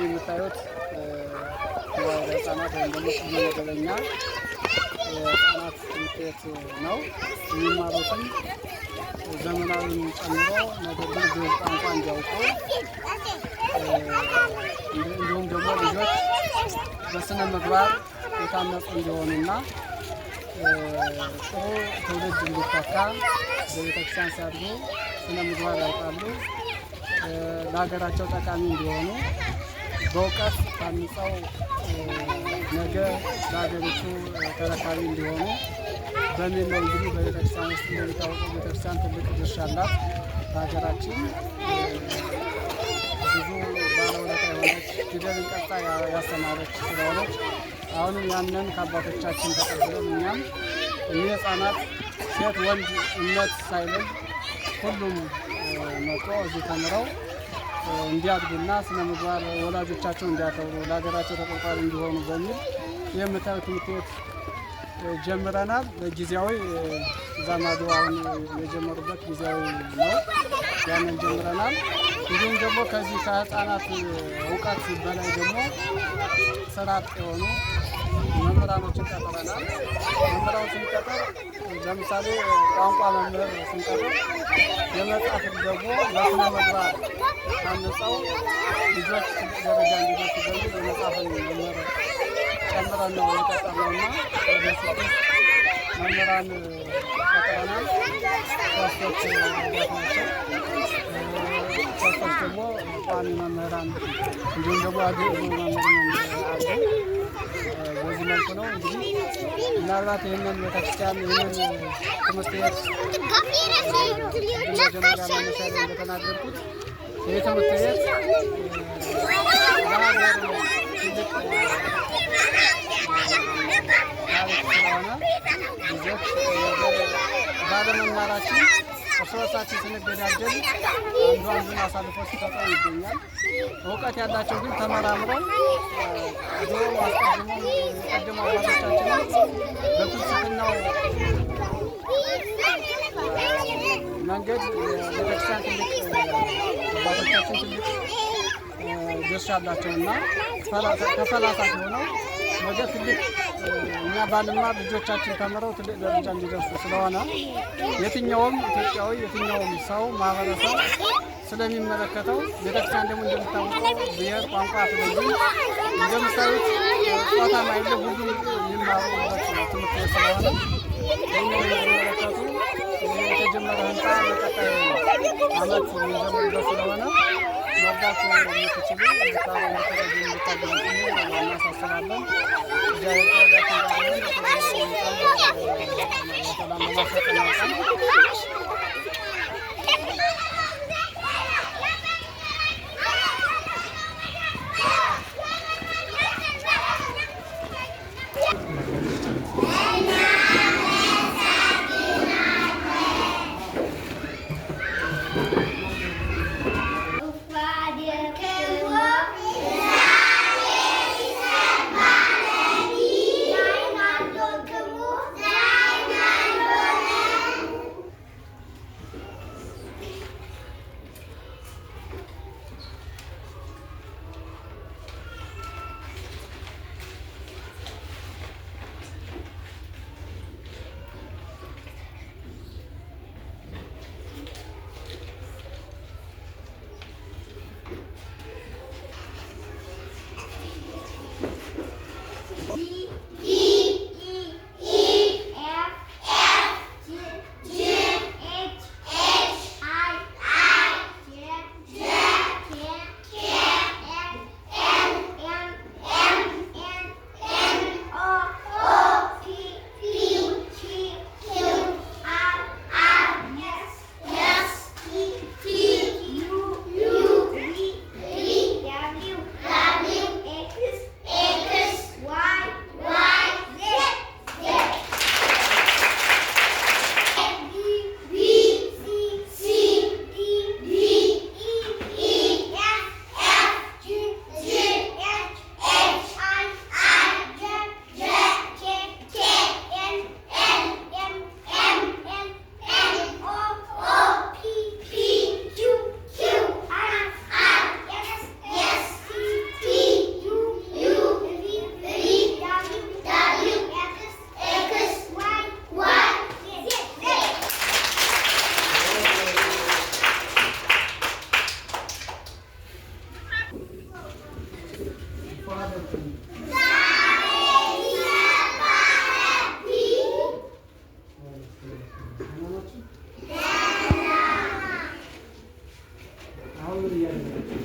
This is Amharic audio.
የምታዩት ህፃናት ወይም ደግሞ መደበኛ የህፃናት ትምህርት ቤት ነው። የሚማሩትም ዘመናዊን ጨምሮ ነገር ግን ግዕዝ ቋንቋ እንዲያውቁ እንዲሁም ደግሞ ልጆች በስነ ምግባር የታነጹ እንዲሆኑና ጥሩ ትውልድ እንዲተካ በቤተክርስቲያን ሲያድጉ ስነ ምግባር ያውቃሉ፣ ለሀገራቸው ጠቃሚ እንዲሆኑ በእውቀት ታንጸው ነገ ለሀገሪቱ ተረካቢ እንዲሆኑ በሚል ነው። እንግዲህ በቤተክርስቲያን ውስጥ እንደሚታወቀው ቤተክርስቲያን ትልቅ ድርሻ አላት። በሀገራችን ብዙ ባለውለታ የሆነች ፊደልን ቀርጻ ያስተማረች ስለሆነች አሁንም ያንን ከአባቶቻችን ተቀብለን እኛም እኒህ ህፃናት ሴት ወንድ እምነት ሳይለይ ሁሉም መጥቶ እዚህ ተምረው እንዲያድጉና ስነ ምግባር ወላጆቻቸው እንዲያከብሩ ለሀገራቸው ተቆርቋሪ እንዲሆኑ በሚል የምታዩት ትምህርት ቤት ጀምረናል። ጊዜያዊ እዛ ማዶ አሁን የጀመሩበት ጊዜያዊ ነው። ያንን ጀምረናል። እንዲሁም ደግሞ ከዚህ ከህፃናት እውቀት በላይ ደግሞ ስራ አጥ የሆኑ መምህራኖችን ቀጥረናል። መምህራን ስንቀጥር ለምሳሌ ቋንቋ መምህር ስንቀጥር የመጽሐፍ ደግሞ ለስነ ምግባር ታንጸው ልጆች ደረጃ እንዲደርሱ በሚል የመጽሐፍን መምህር ጨምረን ነው የቀጠርነውና ወደ 6 መምህራን ቀጥረናል። ሶስቶች ረዳት ናቸው። ሶስቶች ደግሞ ቋሚ መምህራን እንዲሁም ደግሞ አግዕዝ መምህራን አሉ። በዚህ መልኩ ነው እንግዲህ ምናልባት ይህንን ቤተክርስቲያን ይህንን ትምህርት ቤት መጀመሪያ መነሻ ላይ እንደተናገርኩት ይህ ትምህርት ቤት ለሀገር ትልቅ ታሪክ ስለሆነ ልጆች ባለመማራችን እርስ በርሳችን ስንገዳደል አንዱ አንዱን አሳልፎ ሲሰጠው ይገኛል። እውቀት ያላቸው ግን ተመራምረው ድሮ አስቀድሞ የቀደሙ አባቶቻችንን በፍልስፍናው መንገድ ቤተክርስቲያን ትልቅ አባቶቻችን ትልቅ ድርሻ አላቸውና ተፈላሳሽ ሆነው ነገ ትልቅ እኛ ባልማር ልጆቻችን ተምረው ትልቅ ደረጃ እንዲደርሱ ስለሆነ የትኛውም ኢትዮጵያዊ የትኛውም ሰው ማህበረሰብ ስለሚመለከተው ቤተክርስቲያን ደግሞ እንደምታወቀው ብሔር ቋንቋ ስለዚህ እንደምታዩት ጾታ ማይለ ሁሉም የሚማሩበት ትምህርት ቤት ስለሆነ የሚመለከቱ የተጀመረ ህንፃ በቀጣይ ዓመት የሚጀምርበት ስለሆነ መርዳት የምትችሉ እንድታገኙ እናሳስባለን። አሁን ምን እያደረጋችሁ?